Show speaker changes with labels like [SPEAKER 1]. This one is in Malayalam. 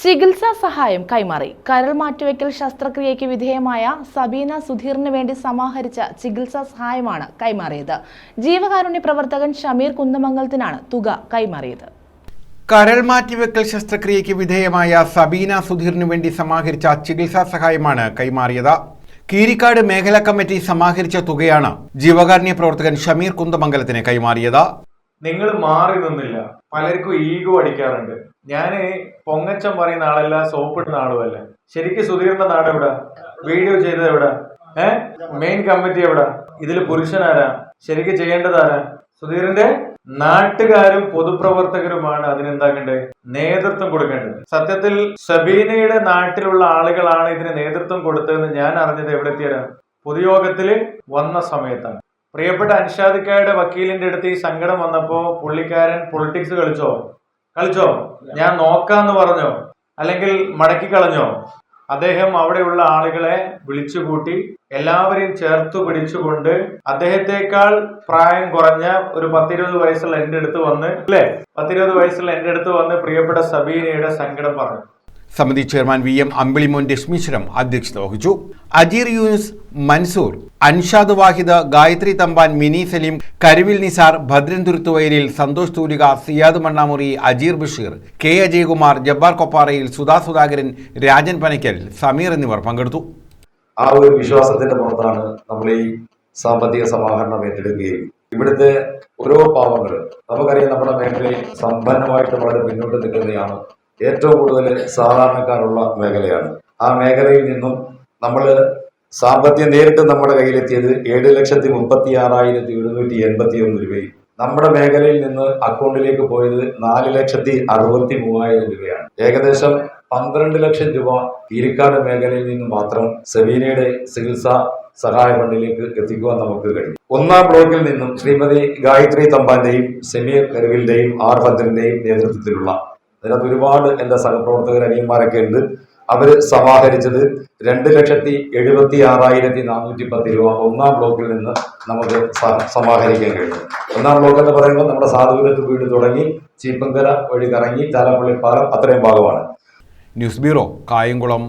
[SPEAKER 1] ചികിത്സാ സഹായം കൈമാറി. കരൾ മാറ്റിവെക്കൽ ശസ്ത്രക്രിയയ്ക്ക് വിധേയമായ സബീന സുധീറിന് വേണ്ടി സമാഹരിച്ച ചികിത്സാ സഹായമാണ് കൈമാറിയത്. ജീവകാരുണ്യ പ്രവർത്തകൻ ഷമീർ കുന്നമംഗലത്തിനാണ് തുക കൈമാറിയത്.
[SPEAKER 2] കരൾ മാറ്റിവെക്കൽ ശസ്ത്രക്രിയയ്ക്ക് വിധേയമായ സബീന സുധീറിന് വേണ്ടി സമാഹരിച്ച ചികിത്സാ സഹായമാണ് കൈമാറിയത്. കീരിക്കാട് മേഖലാ കമ്മിറ്റി സമാഹരിച്ച തുകയാണ് ജീവകാരുണ്യ പ്രവർത്തകൻ ഷമീർ കുന്നമംഗലത്തിന് കൈമാറിയത്.
[SPEAKER 3] നിങ്ങൾ മാറി നിന്നില്ല. പലർക്കും ഈഗോ അടിക്കാറുണ്ട്. ഞാന് പൊങ്ങച്ചം പറയുന്ന ആളല്ല, സോപ്പിടുന്ന ആളുമല്ല. ശരിക്കും സുധീറിന്റെ നാട് എവിടെ? വീഡിയോ ചെയ്തത് എവിടെ? മെയിൻ കമ്മിറ്റി എവിടെ? ഇതിൽ പുരുഷനാരാ? ശരിക്കും ചെയ്യേണ്ടതാരാ? സുധീറിന്റെ നാട്ടുകാരും പൊതുപ്രവർത്തകരുമാണ് അതിനെന്താക്കേണ്ടത്? നേതൃത്വം കൊടുക്കേണ്ടത്. സത്യത്തിൽ സബീനയുടെ നാട്ടിലുള്ള ആളുകളാണ് ഇതിന് നേതൃത്വം കൊടുത്തതെന്ന് ഞാൻ അറിഞ്ഞത് എവിടെത്തിയരാ? പൊതുയോഗത്തില് വന്ന സമയത്താണ്. പ്രിയപ്പെട്ട അൻഷാദിക്കയുടെ വക്കീലിന്റെ അടുത്ത് ഈ സങ്കടം വന്നപ്പോ പുള്ളിക്കാരൻ പൊളിറ്റിക്സ് കളിച്ചോ? ഞാൻ നോക്കാന്ന് പറഞ്ഞോ? അല്ലെങ്കിൽ മടക്കി കളഞ്ഞോ? അദ്ദേഹം അവിടെയുള്ള ആളുകളെ വിളിച്ചുകൂട്ടി എല്ലാവരെയും ചേർത്തു പിടിച്ചുകൊണ്ട് അദ്ദേഹത്തെക്കാൾ പ്രായം കുറഞ്ഞ ഒരു 10-20 വയസ്സുള്ള എന്റെ അടുത്ത് വന്ന് 10-20 വയസ്സുള്ള എന്റെ അടുത്ത് വന്ന് പ്രിയപ്പെട്ട സബീനയുടെ സങ്കടം പറഞ്ഞു.
[SPEAKER 2] സമിതി ചെയർമാൻ VM അമ്പിളിമോൻ രശ്മീശ്വരം അധ്യക്ഷത വഹിച്ചു. അജീർ യൂനുസ്, മൻസൂർ, അൻഷാദ് വാഹിദ്, ഗായത്രി തമ്പാൻ, മിനി സലീം, കരുവിൽ നിസാർ, ഭദ്രൻ തുരുത്തുവയലിൽ, സന്തോഷ് തൂലിക, സിയാദ് മണ്ണാമുറി, അജീർ ബഷീർ, K അജയകുമാർ, ജബ്ബാർ കൊപ്പാറയിൽ, സുധാ സുധാകരൻ, രാജൻ പനയ്ക്കൽ, സമീർ എന്നിവർ പങ്കെടുത്തു.
[SPEAKER 4] ആ ഒരു വിശ്വാസത്തിന്റെ പുറത്താണ് നമ്മൾ ഈ സാമ്പത്തിക സമാഹരണം ഏറ്റെടുക്കുകയും ഇവിടുത്തെ ഓരോ പാവങ്ങളും നമുക്കറിയാം നമ്മുടെ മേഖലയിൽ സമ്പന്നമായിട്ട് വളരെ മുന്നോട്ട് നിൽക്കുന്നതാണ്. ഏറ്റവും കൂടുതൽ സാധാരണക്കാരുള്ള മേഖലയാണ്. ആ മേഖലയിൽ നിന്നും നമ്മൾ സാമ്പത്തികം നേരിട്ട് നമ്മുടെ കയ്യിലെത്തിയത് 7,36,781 രൂപയും നമ്മുടെ മേഖലയിൽ നിന്ന് അക്കൗണ്ടിലേക്ക് പോയത് 4,63,000 രൂപയാണ്. ഏകദേശം 12 ലക്ഷം രൂപ കീരിക്കാട് മേഖലയിൽ നിന്ന് മാത്രം സബീനയുടെ ചികിത്സാ സഹായ ഫണ്ടിലേക്ക് എത്തിക്കുവാൻ നമുക്ക് കഴിയും. ഒന്നാം ബ്ലോക്കിൽ നിന്നും ശ്രീമതി ഗായത്രി തമ്പാന്റെയും സമീർ കരുവിന്റെയും ഭദ്രന്റെയും നേതൃത്വത്തിലുള്ള അതിനകത്ത് ഒരുപാട് എൻ്റെ സഹപ്രവർത്തകർ അനിയന്മാരൊക്കെ ഉണ്ട്. അവർ സമാഹരിച്ചത് 2,76,410 രൂപ ഒന്നാം ബ്ലോക്കിൽ നിന്ന് നമുക്ക് സമാഹരിക്കാൻ കഴിഞ്ഞു. ഒന്നാം ബ്ലോക്ക് എന്ന് പറയുമ്പോൾ നമ്മുടെ സാധുവിനത്ത് വീട് തുടങ്ങി ചീപ്പങ്കര വഴി കറങ്ങി ചാലപ്പള്ളി പാലം അത്രയും ഭാഗമാണ്.
[SPEAKER 2] News bureau, Kayamkulam.